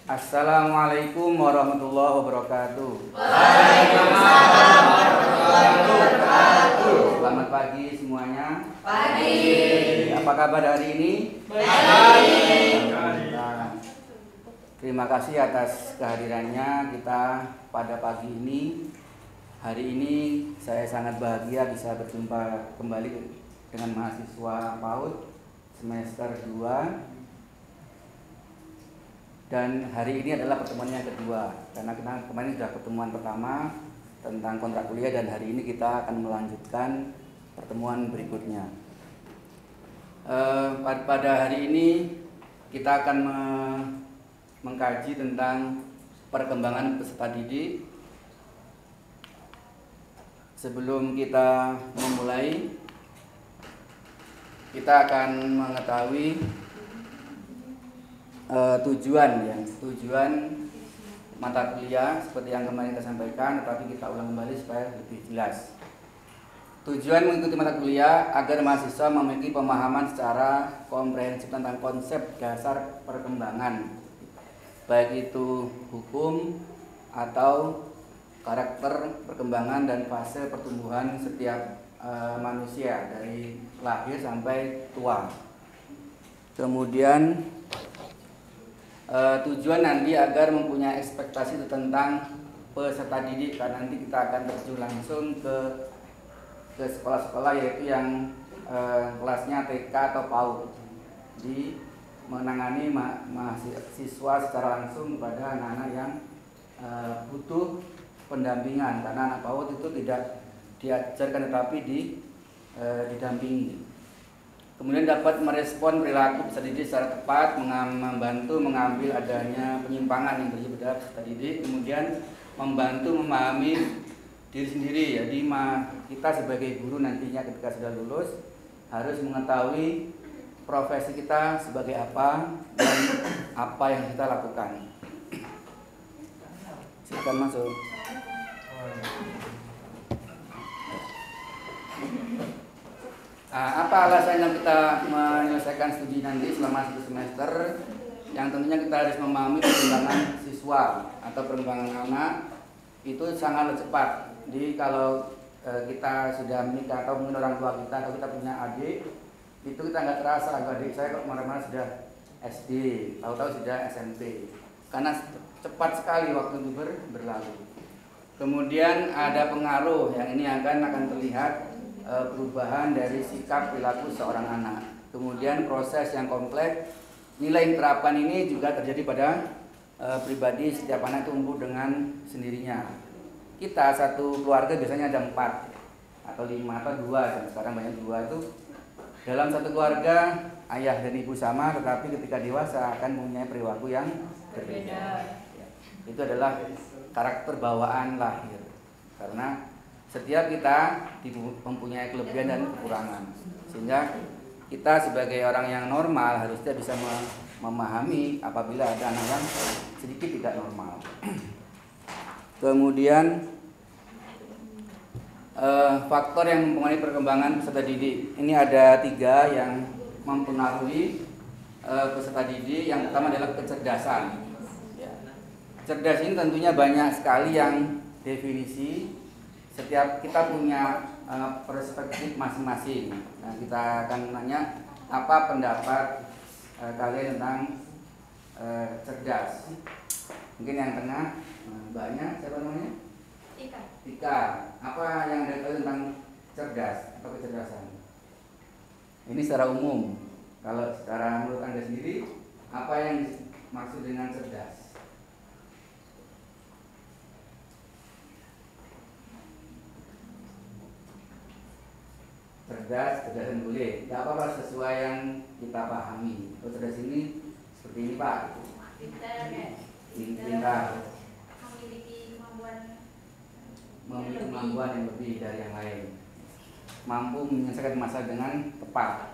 Assalamualaikum warahmatullahi wabarakatuh. Waalaikumsalam warahmatullahi wabarakatuh. Selamat pagi semuanya. Pagi. Apa kabar hari ini? Baik. Terima kasih atas kehadirannya kita pada pagi ini. Hari ini saya sangat bahagia bisa berjumpa kembali dengan mahasiswa PAUD semester 2. Dan hari ini adalah pertemuan yang kedua, karena kita kemarin sudah pertemuan pertama tentang kontrak kuliah, dan hari ini kita akan melanjutkan pertemuan berikutnya. Pada hari ini kita akan mengkaji tentang perkembangan peserta didik. Sebelum kita memulai, kita akan mengetahui tujuan mata kuliah seperti yang kemarin kita sampaikan, tetapi kita ulang kembali supaya lebih jelas. Tujuan mengikuti mata kuliah agar mahasiswa memiliki pemahaman secara komprehensif tentang konsep dasar perkembangan, baik itu hukum atau karakter perkembangan dan fase pertumbuhan setiap manusia dari lahir sampai tua. Kemudian tujuan nanti agar mempunyai ekspektasi tentang peserta didik, karena nanti kita akan terjun langsung ke sekolah-sekolah, yaitu yang kelasnya TK atau PAUD, di menangani mahasiswa secara langsung pada anak-anak yang butuh pendampingan, karena anak PAUD itu tidak diajarkan tetapi didampingi. Kemudian dapat merespon perilaku peserta didik secara tepat, membantu mengambil adanya penyimpangan yang terjadi pada peserta didik, kemudian membantu memahami diri sendiri. Jadi kita sebagai guru nantinya ketika sudah lulus harus mengetahui profesi kita sebagai apa dan apa yang kita lakukan. Silakan masuk. Apa alasan kita menyelesaikan studi nanti selama 1 semester? Yang tentunya kita harus memahami perkembangan siswa atau perkembangan anak itu sangat cepat. Jadi kalau kita sudah menikah atau mungkin orang tua kita atau kita punya adik, itu kita nggak terasa, adik saya kok kemana-mana sudah SD, tahu-tahu sudah SMP, karena cepat sekali waktu itu berlalu. Kemudian ada pengaruh yang ini akan terlihat perubahan dari sikap perilaku seorang anak. Kemudian proses yang kompleks, nilai terapan ini juga terjadi pada pribadi. Setiap anak tumbuh dengan sendirinya. Kita satu keluarga biasanya ada 4 atau 5 atau 2, dan sekarang banyak 2 itu. Dalam satu keluarga ayah dan ibu sama, tetapi ketika dewasa akan mempunyai perilaku yang berbeda. Itu adalah karakter bawaan lahir, karena setiap kita mempunyai kelebihan dan kekurangan, sehingga kita sebagai orang yang normal harusnya bisa memahami apabila ada anak yang sedikit tidak normal. Kemudian faktor yang mempengaruhi perkembangan peserta didik ini ada 3 yang mempengaruhi peserta didik. Yang pertama adalah kecerdasan. Cerdas ini tentunya banyak sekali yang definisi. Setiap kita punya perspektif masing-masing. Nah, kita akan nanya apa pendapat kalian tentang cerdas. Mungkin yang tengah, mbaknya siapa namanya? Tika. Apa yang Anda tahu tentang cerdas atau kecerdasan? Ini secara umum. Kalau secara menurut Anda sendiri, apa yang maksud dengan cerdas? Cerdasan boleh, tidak apa-apa, sesuai yang kita pahami. Kalau cerdas ini seperti ini Pak. Pintar. Memiliki kemampuan yang lebih dari yang lain. Mampu menyelesaikan masalah dengan tepat.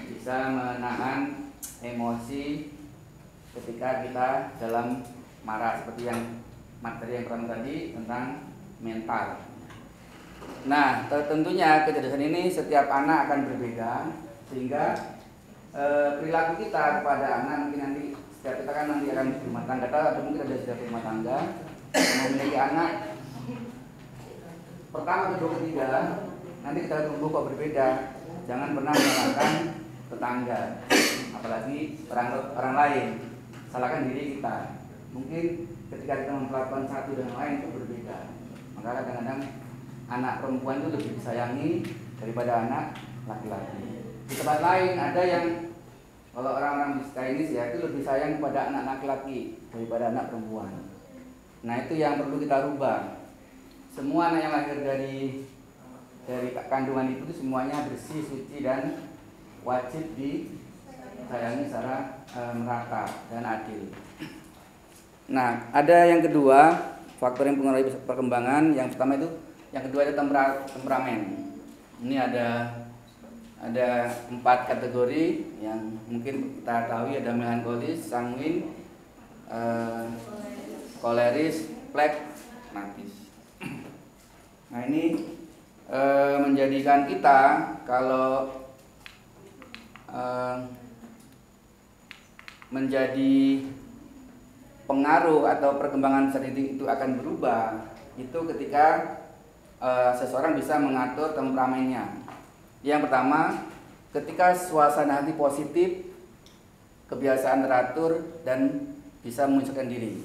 Bisa menahan emosi ketika kita dalam marah, seperti yang materi yang pertama tadi tentang mental. Nah, tentunya kecerdasan ini setiap anak akan berbeda, sehingga perilaku kita kepada anak mungkin nanti setiap kita kan nanti akan berumah tangga, atau mungkin ada sudah berumah tangga, memiliki anak pertama, kedua, ketiga, nanti kita tumbuh kok berbeda. Jangan pernah menyalahkan tetangga, apalagi orang lain. Salahkan diri kita. Mungkin ketika kita memperlakukan satu dan lain itu berbeda. Maka kadang-kadang anak perempuan itu lebih disayangi daripada anak laki-laki. Di tempat lain ada yang kalau orang-orang di Chinese ya itu lebih sayang kepada anak laki-laki daripada anak perempuan. Nah itu yang perlu kita rubah. Semua anak yang lahir dari kandungan itu semuanya bersih, suci dan wajib disayangi secara merata dan adil. Nah ada yang kedua faktor yang mempengaruhi perkembangan. Yang pertama itu, yang kedua itu temperamen. Ini ada 4 kategori yang mungkin kita tahu, ada melankolis, sanguin, koleris, plekmatis. Nah ini menjadikan kita kalau menjadi pengaruh atau perkembangan statistik itu akan berubah itu ketika seseorang bisa mengatur temperamennya. Yang pertama, ketika suasana hati positif, kebiasaan teratur dan bisa memunculkan diri.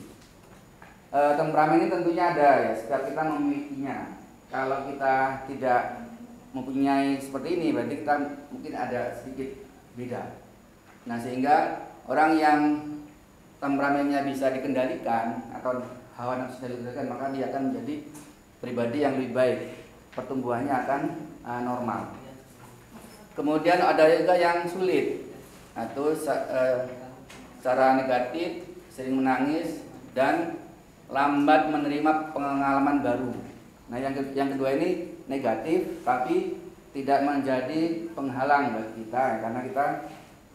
Temperamen ini tentunya ada ya, setiap kita memilikinya. Kalau kita tidak mempunyai seperti ini, berarti kita mungkin ada sedikit beda. Nah sehingga orang yang temperamennya bisa dikendalikan atau hawa nafsu dikendalikan, maka dia akan menjadi pribadi yang lebih baik, pertumbuhannya akan normal. Kemudian ada juga yang sulit atau secara negatif, sering menangis dan lambat menerima pengalaman baru. Nah yang kedua ini negatif tapi tidak menjadi penghalang bagi kita, karena kita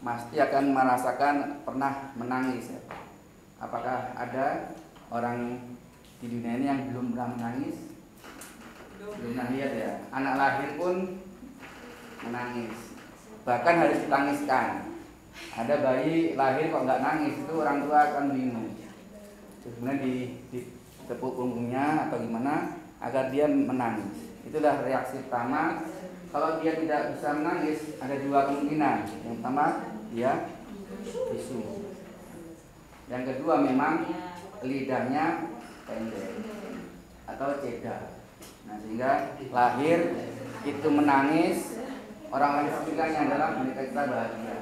pasti akan merasakan pernah menangis ya. Apakah ada orang di dunia ini yang belum pernah menangis? Belum pernah lihat ya. Anak lahir pun menangis, bahkan harus ditangiskan. Ada bayi lahir kok nggak nangis, itu orang tua akan bingung. Sebenarnya ditepuk punggungnya atau gimana agar dia menangis. Itulah reaksi pertama. Kalau dia tidak bisa menangis, ada 2 kemungkinan. Yang pertama, dia bisu. Yang kedua, memang lidahnya pendek atau cedera. Nah, sehingga lahir itu menangis. Orang-orang sekitarnya adalah mereka kita bahagia.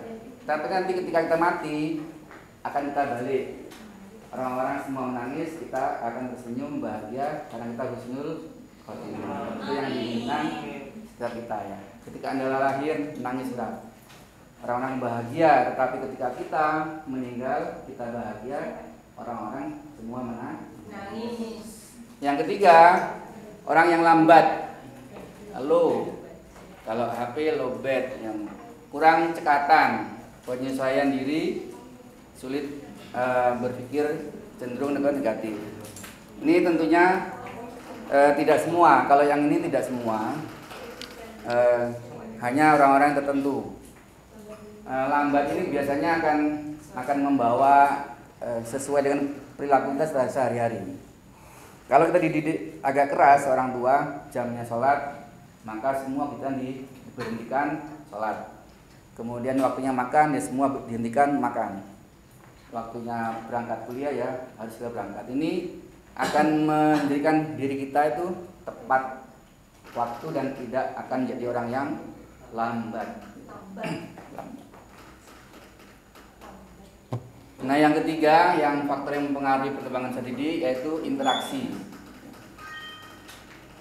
Tapi nanti ketika kita mati akan kita balik. Orang-orang semua menangis, kita akan tersenyum bahagia karena kita husnul khotimah. Itu yang diinginkan setiap kita ya. Ketika Anda lahir menangislah. Orang-orang bahagia, tetapi ketika kita meninggal kita bahagia, orang-orang semua menangis. Yang ketiga, orang yang lambat, low. Kalau HP low bed, yang kurang cekatan, penyesuaian diri, sulit berpikir, cenderung negatif. Ini tentunya tidak semua. Kalau yang ini tidak semua, hanya orang-orang tertentu. Lambat ini biasanya akan membawa sesuai dengan perilaku kita sehari-hari. Kalau kita dididik agak keras orang tua, jamnya sholat, maka semua kita diberhentikan sholat. Kemudian waktunya makan, ya semua dihentikan makan. Waktunya berangkat kuliah ya harus segera berangkat. Ini akan menjadikan diri kita itu tepat waktu dan tidak akan jadi orang yang lambat. Nah yang ketiga, yang faktor yang mempengaruhi perkembangan statistik yaitu interaksi.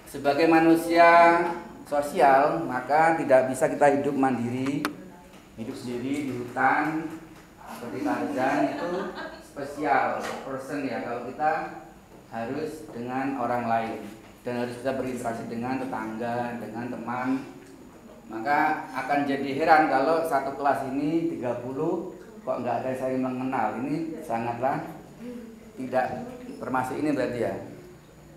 Sebagai manusia sosial, maka tidak bisa kita hidup mandiri, hidup sendiri di hutan seperti Tarzan. Itu spesial person ya. Kalau kita harus dengan orang lain dan harus bisa berinteraksi dengan tetangga, dengan teman, maka akan jadi heran kalau satu kelas ini 30 kok nggak ada saling mengenal. Ini sangatlah tidak termasuk ini berarti ya,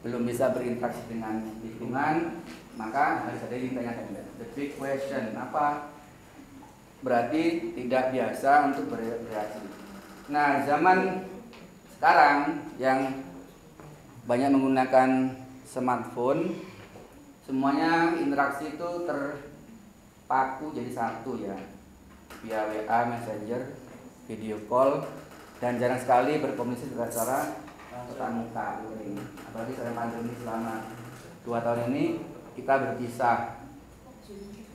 belum bisa berinteraksi dengan lingkungan. Maka harus ada yang ditanyakan, the big question, apa berarti tidak biasa untuk bereaksi. Nah, zaman sekarang yang banyak menggunakan smartphone, semuanya interaksi itu terpaku jadi satu ya, via WA, Messenger, video call, dan jarang sekali berkomunikasi secara tatap muka. Apalagi selama pandemi selama 2 tahun ini kita berpisah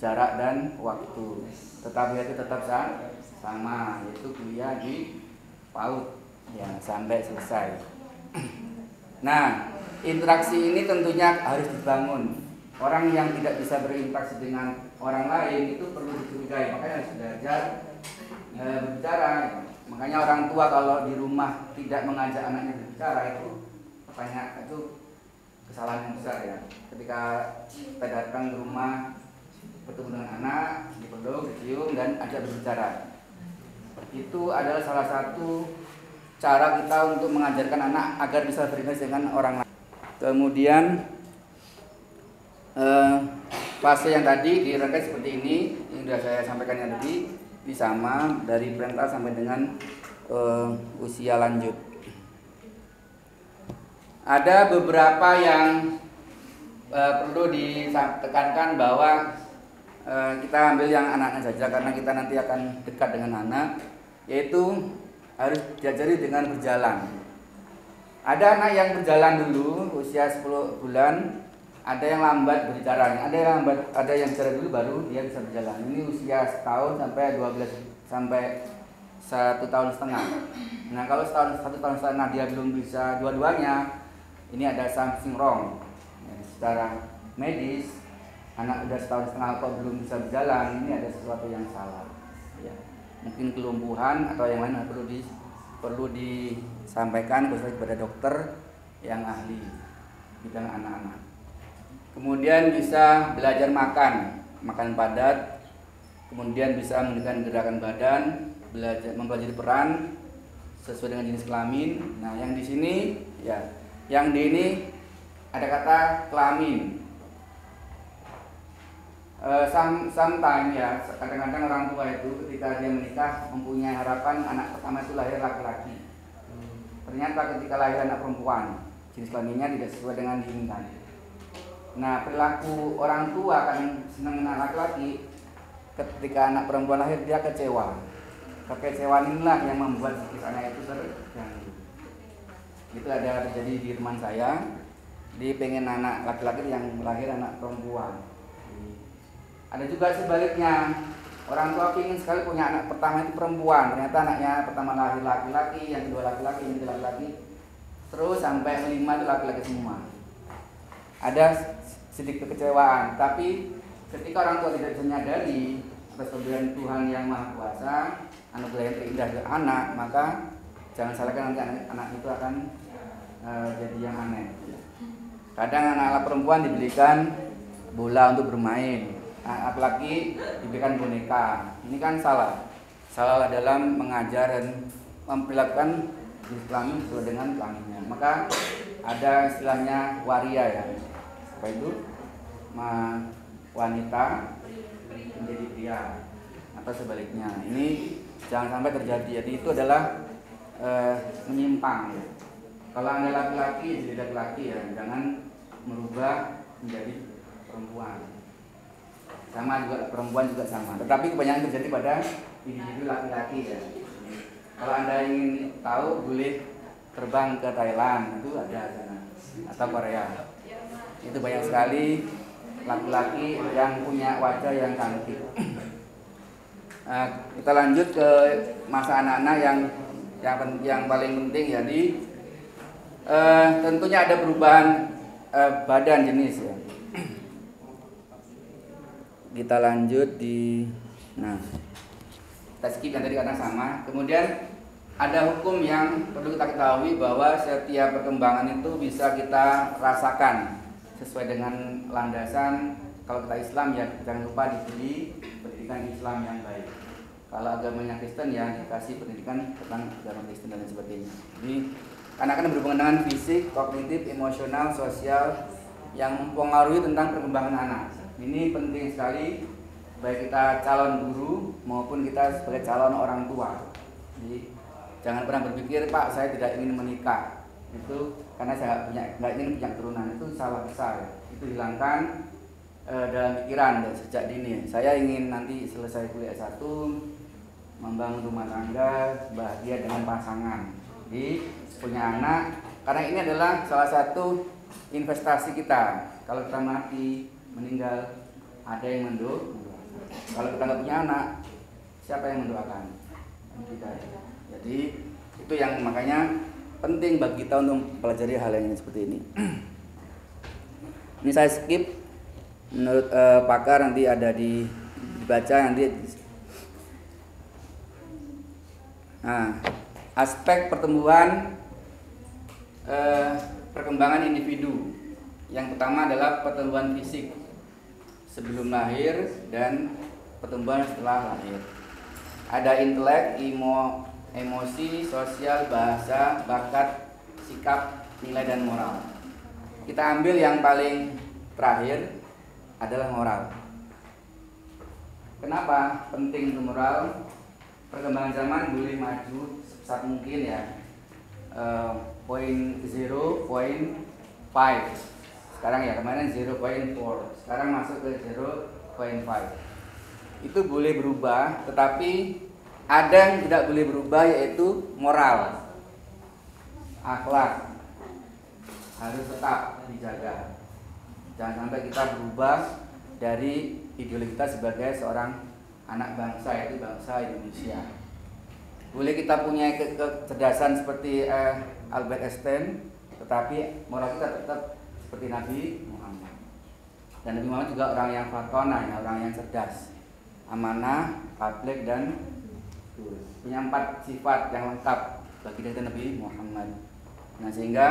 jarak dan waktu, tetapi itu tetap sama, yaitu kuliah di PAUD ya sampai selesai. Nah, interaksi ini tentunya harus dibangun. Orang yang tidak bisa berinteraksi dengan orang lain itu perlu dicurigai, makanya harus belajar berbicara. Makanya orang tua kalau di rumah tidak mengajak anaknya berbicara itu kesalahan yang besar ya. Ketika kita datang ke rumah, bertemu dengan anak, dipeluk, dicium, dan ajak berbicara. Itu adalah salah satu cara kita untuk mengajarkan anak agar bisa berinteraksi dengan orang lain. Kemudian fase yang tadi dirangkai seperti ini, yang sudah saya sampaikan yang tadi, sama dari parental sampai dengan usia lanjut. Ada beberapa yang perlu ditekankan bahwa kita ambil yang anak-anak saja karena kita nanti akan dekat dengan anak, yaitu harus diajari dengan berjalan. Ada anak yang berjalan dulu usia 10 bulan, ada yang lambat berbicaranya, ada yang bicara dulu baru dia bisa berjalan. Ini usia setahun sampai 1 tahun setengah. Nah, kalau 1 tahun setengah dia belum bisa dua-duanya, ini ada something wrong. Secara medis, anak udah 1 tahun setengah kok belum bisa berjalan, ini ada sesuatu yang salah. Ya. Mungkin kelumpuhan atau yang lain perlu disampaikan kepada dokter yang ahli bidang anak-anak. Kemudian bisa belajar makan padat, kemudian bisa menunjukkan gerakan badan, mempelajari peran sesuai dengan jenis kelamin. Nah, yang di sini ya, yang di ini ada kata kelamin. Sometimes ya, kadang-kadang orang tua itu ketika dia menikah mempunyai harapan anak pertama itu lahir laki-laki. Ternyata ketika lahir anak perempuan, jenis kelaminnya tidak sesuai dengan diinginkan. Nah, perilaku orang tua kan senang anak laki-laki, ketika anak perempuan lahir dia kecewa. Kekecewaan inilah yang membuat anak itu terganggu. Itu ada terjadi di teman saya, dia pengen anak laki-laki yang lahir anak perempuan. Ada juga sebaliknya, orang tua ingin sekali punya anak pertama itu perempuan, ternyata anaknya pertama lahir laki-laki, yang kedua laki-laki, yang ketiga laki-laki, terus sampai 5 itu laki-laki semua. Ada sedikit kekecewaan, tapi ketika orang tua tidak bisa menyadari atas pemberian Tuhan yang Maha Kuasa, anugerah yang terindah ke anak, maka jangan salahkan nanti anak itu akan jadi yang aneh. Kadang anak perempuan dibelikan bola untuk bermain, laki-laki diberikan boneka. Ini kan salah dalam mengajar dan memperlakukan jenis kelamin sesuai dengan kelaminnya. Maka ada istilahnya waria ya, apa itu? Wanita menjadi pria atau sebaliknya. Ini jangan sampai terjadi. Jadi itu adalah menyimpang ya. Kalau Anda laki-laki jadi laki-laki ya, jangan merubah menjadi perempuan. Sama juga perempuan juga sama. Tetapi kebanyakan terjadi pada individu laki-laki ya. Kalau Anda ingin tahu, boleh terbang ke Thailand, itu ada sana, atau Korea. Itu banyak sekali laki-laki yang punya wajah yang cantik. Kita lanjut ke masa anak-anak yang paling penting ya, tentunya ada perubahan badan jenis ya. Kita lanjut kita skip yang tadi karena sama. Kemudian ada hukum yang perlu kita ketahui bahwa setiap perkembangan itu bisa kita rasakan sesuai dengan landasan. Kalau kita Islam ya jangan lupa diberi pendidikan Islam yang baik. Kalau agamanya Kristen ya dikasih pendidikan tentang agama Kristen dan sebagainya. Jadi anak-anak berhubungan dengan fisik, kognitif, emosional, sosial yang mempengaruhi tentang perkembangan anak. Ini penting sekali baik kita calon guru maupun kita sebagai calon orang tua. Jadi Jangan pernah berpikir, Pak, saya tidak ingin menikah. Itu karena saya nggak ingin punya keturunan. Itu salah besar. Itu hilangkan dalam pikiran sejak dini. Saya ingin nanti selesai kuliah S1, membangun rumah tangga, bahagia dengan pasangan, jadi punya anak. Karena ini adalah salah satu investasi kita. Kalau kita mati, meninggal, ada yang mendoakan. Kalau kita nggak punya anak, siapa yang mendoakan? Kita. Jadi itu yang makanya penting bagi kita untuk mempelajari hal yang seperti ini. Ini saya skip. Menurut pakar nanti ada dibaca nanti. Nah, aspek pertumbuhan perkembangan individu. Yang pertama adalah pertumbuhan fisik sebelum lahir dan pertumbuhan setelah lahir. Ada intelek, emosi, sosial, bahasa, bakat, sikap, nilai dan moral. Kita ambil yang paling terakhir adalah moral. Kenapa penting untuk moral? Perkembangan zaman boleh maju saat mungkin ya. Point 0, point 5. Sekarang ya, kemarin 0.4. Sekarang masuk ke 0.5. Itu boleh berubah, tetapi ada yang tidak boleh berubah, yaitu moral. Akhlak harus tetap dijaga. Jangan sampai kita berubah dari ideologi kita sebagai seorang anak bangsa, yaitu bangsa Indonesia. Boleh kita punya kecerdasan seperti Albert Einstein, tetapi moral kita tetap seperti Nabi Muhammad. Dan Nabi Muhammad juga orang yang fatona, orang yang cerdas, amanah, publik, dan punya 4 sifat yang lengkap bagi diri Nabi Muhammad. Nah, sehingga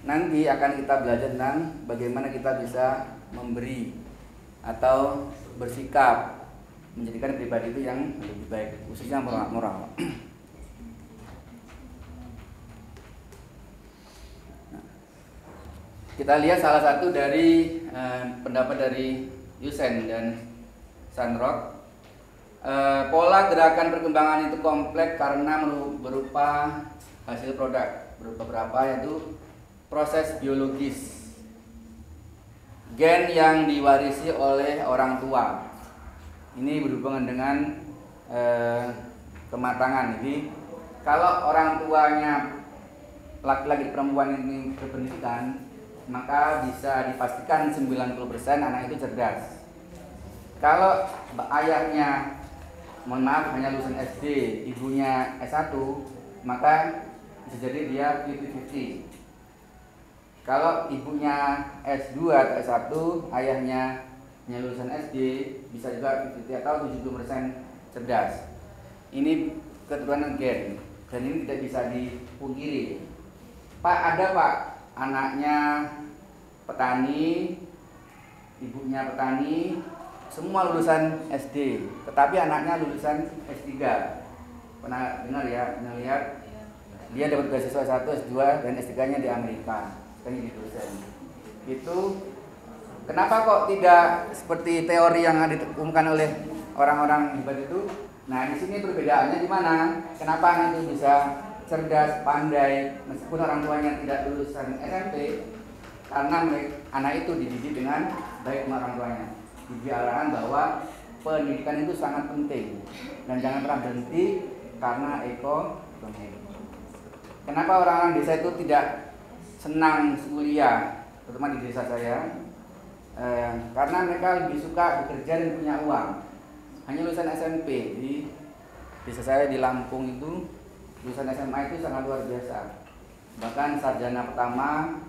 nanti akan kita belajar tentang bagaimana kita bisa memberi atau bersikap menjadikan pribadi itu yang lebih baik, khususnya moral. Kita lihat salah satu dari pendapat dari Yusen dan Sandrock. Pola gerakan perkembangan itu kompleks karena berupa hasil produk, berupa berapa, yaitu proses biologis, gen yang diwarisi oleh orang tua. Ini berhubungan dengan kematangan. Jadi kalau orang tuanya laki-laki perempuan ini berpendidikan, maka bisa dipastikan 90% anak itu cerdas. Kalau ayahnya, mohon maaf, hanya lulusan SD, ibunya S1, maka bisa jadi dia 50-50. Kalau ibunya S2 atau S1, ayahnya hanya lulusan SD, bisa juga 50 atau 70% cerdas. Ini keturunan gen, dan ini tidak bisa dipungkiri. Pak, ada Pak, anaknya petani, ibunya petani, semua lulusan SD, tetapi anaknya lulusan S3. Pernah dengar ya, pernah lihat? Dia dapat beasiswa S1, S2, dan S3-nya di Amerika. Sekarang jadi dosen. Itu kenapa kok tidak seperti teori yang ditemukan oleh orang-orang hebat itu? Nah, di sini perbedaannya di mana? Kenapa anak itu bisa cerdas, pandai, meskipun orang tuanya tidak lulusan SMP? Karena anak itu dididik dengan baik sama orang tuanya. Diberi arahan bahwa pendidikan itu sangat penting dan jangan pernah berhenti karena ekonomi. Kenapa orang-orang desa itu tidak senang kuliah, terutama di desa saya? Karena mereka lebih suka bekerja dan punya uang. Hanya lulusan SMP di desa saya di Lampung itu, lulusan SMA itu sangat luar biasa. Bahkan sarjana pertama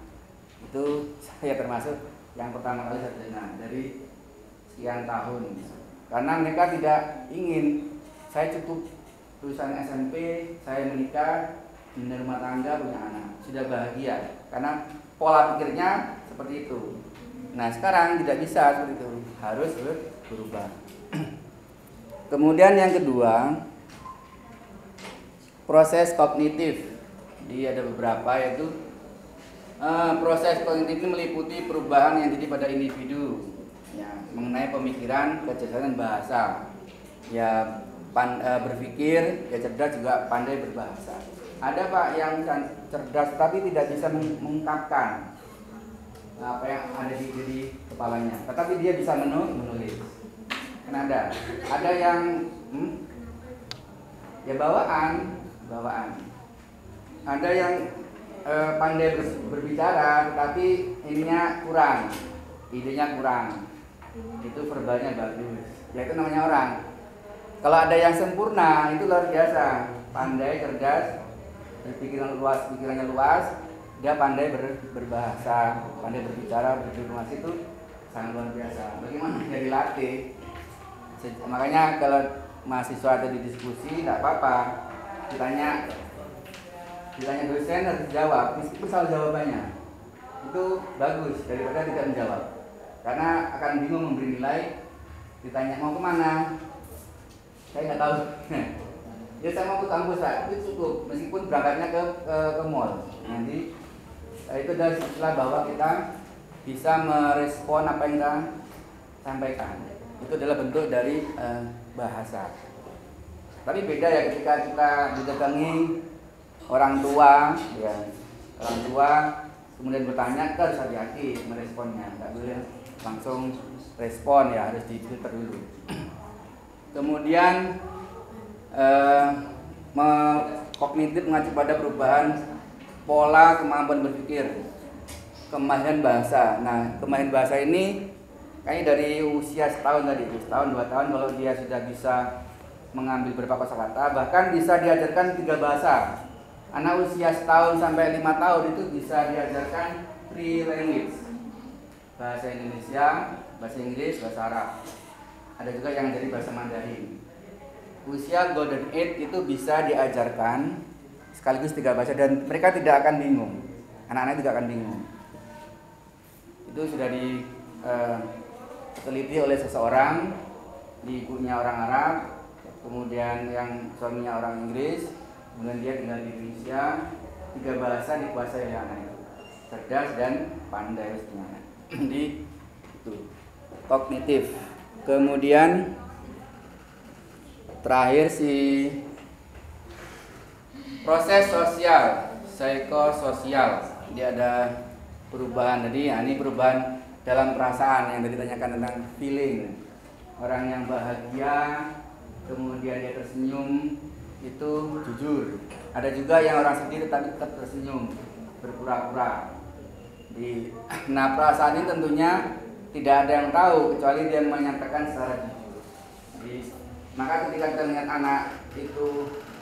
itu saya termasuk yang pertama kali sarjana dari sekian tahun. Karena mereka tidak ingin saya cukup lulusan SMP, saya menikah, punya rumah tangga, punya anak, sudah bahagia. Karena pola pikirnya seperti itu. Nah, sekarang tidak bisa seperti itu, harus berubah. Kemudian yang kedua, proses kognitif. Dia ada beberapa, yaitu proses kognitif ini meliputi perubahan yang terjadi pada individu, ya, mengenai pemikiran, kecerdasan bahasa. Ya, berpikir, ya cerdas, juga pandai berbahasa. Ada Pak yang cerdas tapi tidak bisa mengungkapkan apa yang ada di kepalanya, tetapi dia bisa menulis. Kan ada yang ya bawaan. Ada yang pandai berbicara tetapi ininya kurang, idenya kurang. Itu verbalnya bagus. Ya itu namanya orang. Kalau ada yang sempurna itu luar biasa, pandai, cerdas, pikirannya luas, dia pandai berbahasa, pandai berbicara, berdiplomasi, itu sangat luar biasa. Bagaimana dia dilatih? Makanya kalau mahasiswa ada di diskusi, tidak apa-apa, ditanya dosen harus jawab, meskipun salah jawabannya. Itu bagus daripada tidak menjawab, karena akan bingung memberi nilai. Ditanya mau kemana, saya nggak tahu. Ya saya mau ke kampus Pak, itu cukup, meskipun berangkatnya ke mall. Nanti itu dari istilah bahwa kita bisa merespon apa yang kita sampaikan. Itu adalah bentuk dari bahasa. Tapi beda ya ketika kita didatangi orang tua, kemudian bertanya, kita harus hati-hati meresponnya, nggak boleh langsung respon, ya harus difilter dulu. Kemudian kognitif mengacu pada perubahan pola kemampuan berpikir, kemahiran bahasa. Nah, kemahiran bahasa ini kayaknya dari usia setahun tadi, setahun 2 tahun, kalau dia sudah bisa mengambil beberapa kosakata, bahkan bisa diajarkan 3 bahasa. Anak usia setahun sampai 5 tahun itu bisa diajarkan 3 language, bahasa Indonesia, bahasa Inggris, bahasa Arab. Ada juga yang dari bahasa Mandarin. Usia golden age itu bisa diajarkan sekaligus 3 bahasa dan mereka tidak akan bingung. Anak-anak tidak akan bingung. Itu sudah diteliti oleh seseorang, ibunya orang Arab, kemudian yang suaminya orang Inggris, kemudian dia tinggal di Indonesia. 3 bahasa dikuasai oleh anak itu, cerdas dan pandai mestinya. Di itu kognitif. Kemudian terakhir proses sosial, psikososial. Dia ada perubahan. Jadi ini perubahan dalam perasaan yang tadi ditanyakan tentang feeling. Orang yang bahagia, kemudian dia tersenyum, itu jujur. Ada juga yang orang sedih tetapi tetap tersenyum, berpura-pura. Nah, perasaan ini tentunya tidak ada yang tahu kecuali dia menyatakan secara jujur. Maka ketika kita melihat anak itu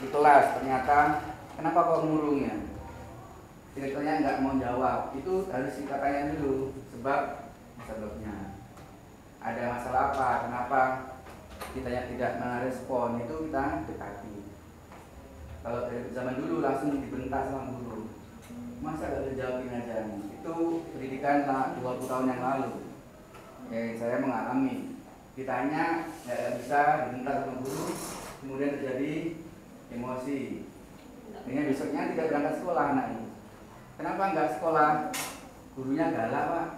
di kelas, ternyata kenapa kok murungnya? Direkturnya nggak mau jawab, itu harus kita tanya dulu sebabnya. Ada masalah apa? Kenapa kita tidak merespon? Itu kita dekati. Kalau dari zaman dulu langsung dibentak sama guru, masa gak dijawabin aja? Itu pendidikan 20 tahun yang lalu. Saya mengalami. Ditanya nggak bisa, dibentak sama guru, kemudian terjadi emosi. Dengan besoknya tidak berangkat sekolah anak ini. Kenapa nggak sekolah? Gurunya galak Pak.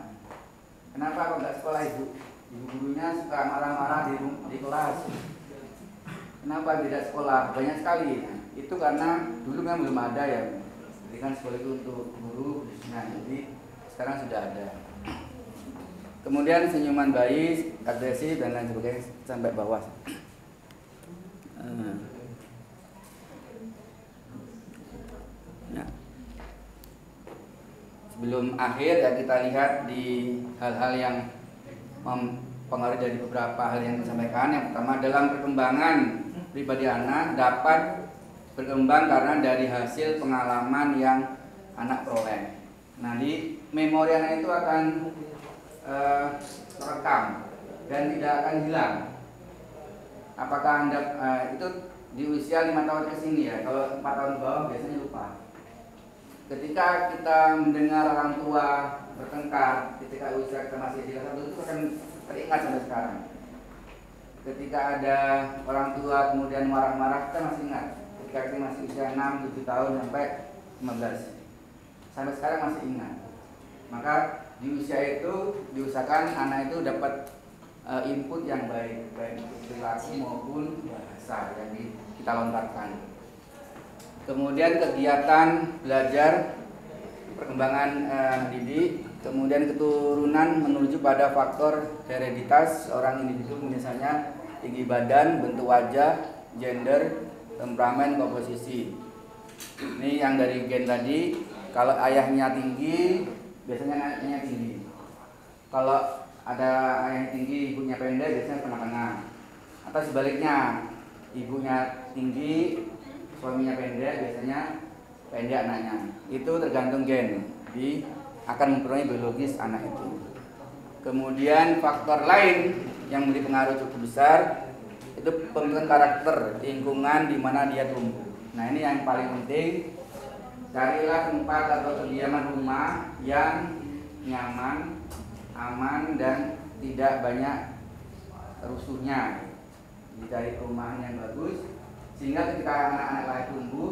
Kenapa kok nggak sekolah ibu? Ibu gurunya suka marah-marah di kelas. Kenapa tidak sekolah? Banyak sekali. Itu karena dulu kan belum ada ya. Jadi kan sekolah itu untuk guru khususnya. Jadi sekarang sudah ada. Kemudian senyuman bayi, agresif dan lain sebagainya sampai bawah. Ya. Sebelum akhir ya kita lihat di hal-hal yang mempengaruhi dari beberapa hal yang disampaikan. Yang pertama, dalam perkembangan pribadi anak dapat berkembang karena dari hasil pengalaman yang anak peroleh. Nah, di memori anak itu akan terekam dan tidak akan hilang. Apakah Anda itu di usia 5 tahun ke sini ya, kalau 4 tahun ke bawah biasanya lupa. Ketika kita mendengar orang tua bertengkar, ketika usia kita masih di kelas 1 itu akan teringat sampai sekarang. Ketika ada orang tua kemudian marah-marah, kita masih ingat. Ketika kita masih usia 6, 7 tahun sampai 15, sampai sekarang masih ingat. Maka di usia itu diusahakan anak itu dapat input yang baik perilaku maupun bahasa yang kita lontarkan. kemudian kegiatan belajar perkembangan didik, kemudian keturunan menuju pada faktor hereditas seorang individu, misalnya tinggi badan, bentuk wajah, gender, temperamen, komposisi. Ini yang dari gen tadi. Kalau ayahnya tinggi, biasanya anaknya tinggi. Kalau ada ayah tinggi, ibunya pendek, biasanya tengah-tengah. Atau sebaliknya, ibunya tinggi, suaminya pendek, biasanya pendek anaknya. Itu tergantung gen. Jadi akan mempengaruhi biologis anak itu. Kemudian faktor lain yang memberi pengaruh cukup besar itu pembentukan karakter, lingkungan di mana dia tumbuh. Nah, ini yang paling penting. Carilah tempat atau kediaman rumah yang nyaman, aman, dan tidak banyak rusuhnya. Dicari perumahan yang bagus sehingga ketika anak-anak lain tumbuh,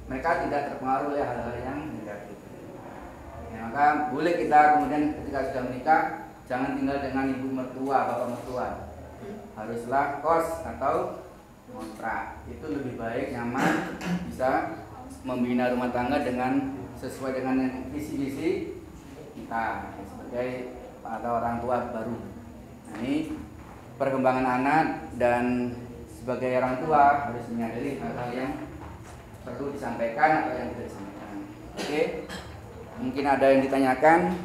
mereka tidak terpengaruh oleh hal-hal yang negatif. Ya, maka boleh kita kemudian ketika sudah menikah jangan tinggal dengan ibu mertua, bapak mertua. Haruslah kos atau kontrak. Itu lebih baik, nyaman, bisa membina rumah tangga dengan sesuai dengan visi-visi kita sebagai atau orang tua baru. Nah, ini perkembangan anak, dan sebagai orang tua harus menyadari hal-hal yang perlu disampaikan atau yang tidak disampaikan. Oke, mungkin ada yang ditanyakan.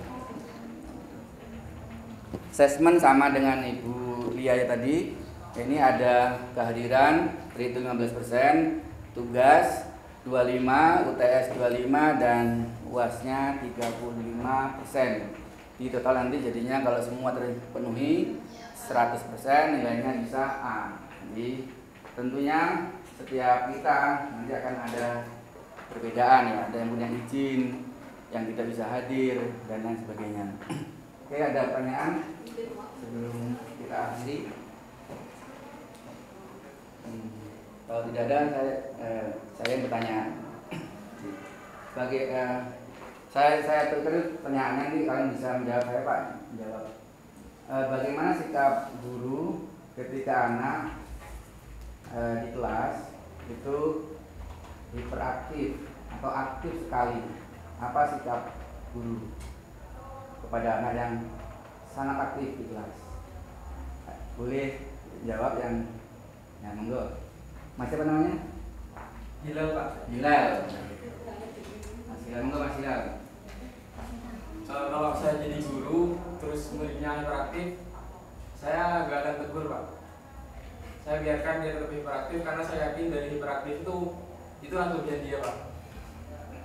Assessment sama dengan Ibu Lia tadi. Ini ada kehadiran, terhitung 15%, tugas 25, UTS 25, dan UASnya 35%. Di total nanti jadinya kalau semua terpenuhi 100%, nilainya bisa A. Jadi tentunya setiap kita nanti akan ada perbedaan ya, ada yang punya izin, yang tidak bisa hadir, dan lain sebagainya. Oke, ada pertanyaan sebelum kita akhiri? Kalau tidak ada, saya bertanya. Sebagai saya terus pertanyaannya ini kalian bisa menjawab saya, Pak. Menjawab. Bagaimana sikap guru ketika anak di kelas itu hiperaktif atau aktif sekali? Apa sikap guru kepada anak yang sangat aktif di kelas? Boleh jawab yang monggo. Mas siapa namanya? Hilal, Pak. Hilal. Mas Hilal, monggo Mas Hilal. Kalau saya jadi guru terus muridnya hiperaktif, saya nggak akan tegur, Pak. Saya biarkan dia tetap hiperaktif karena saya yakin dari hiperaktif itu kelebihan dia, Pak.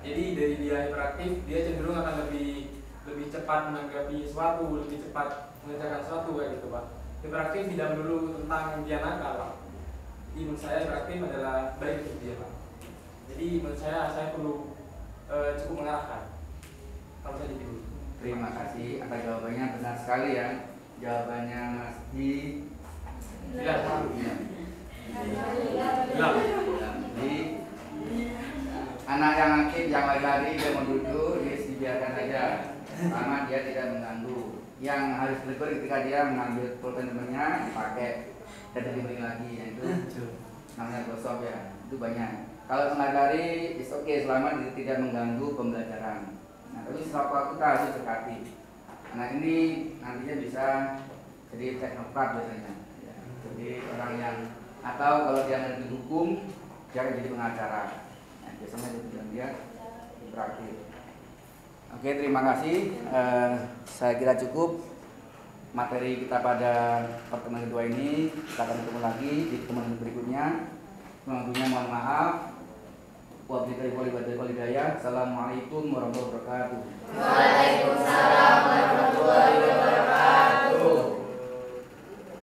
Jadi dari dia hiperaktif, dia cenderung akan lebih cepat menanggapi sesuatu, lebih cepat mengerjakan sesuatu kayak gitu, Pak. Hiperaktif tidak melulu tentang dia nakal, Pak. Jadi menurut saya hiperaktif adalah baik untuk dia, Pak. Jadi menurut saya perlu cukup mengarahkan kalau saya jadi guru. Terima kasih atas jawabannya, benar sekali ya. Jawabannya Mas Di. Tidak, Pak. Iya. Tidak. Jadi anak yang aktif, yang lari-lari, dia mau duduk, dia dibiarkan saja, sama dia tidak mengganggu. Yang harus ditegur ketika dia mengambil pulpen-nya dipakai dan dibeli lagi, yaitu namanya gosok ya, itu banyak. Kalau mengajari, is okay selama tidak mengganggu pembelajaran. Nah, tapi sewaktu waktu kita harus dekati. Anak ini nantinya bisa jadi teknokrat biasanya. Ya. Jadi orang yang, atau kalau dia ngerti hukum, dia akan jadi pengacara. Nah, biasanya dia praktik. Oke, terima kasih. Saya kira cukup materi kita pada pertemuan kedua ini. Kita akan ketemu lagi di pertemuan berikutnya. Mengagunya mohon maaf. Wabillahi taufiq wal hidayah. Assalamualaikum warahmatullahi wabarakatuh.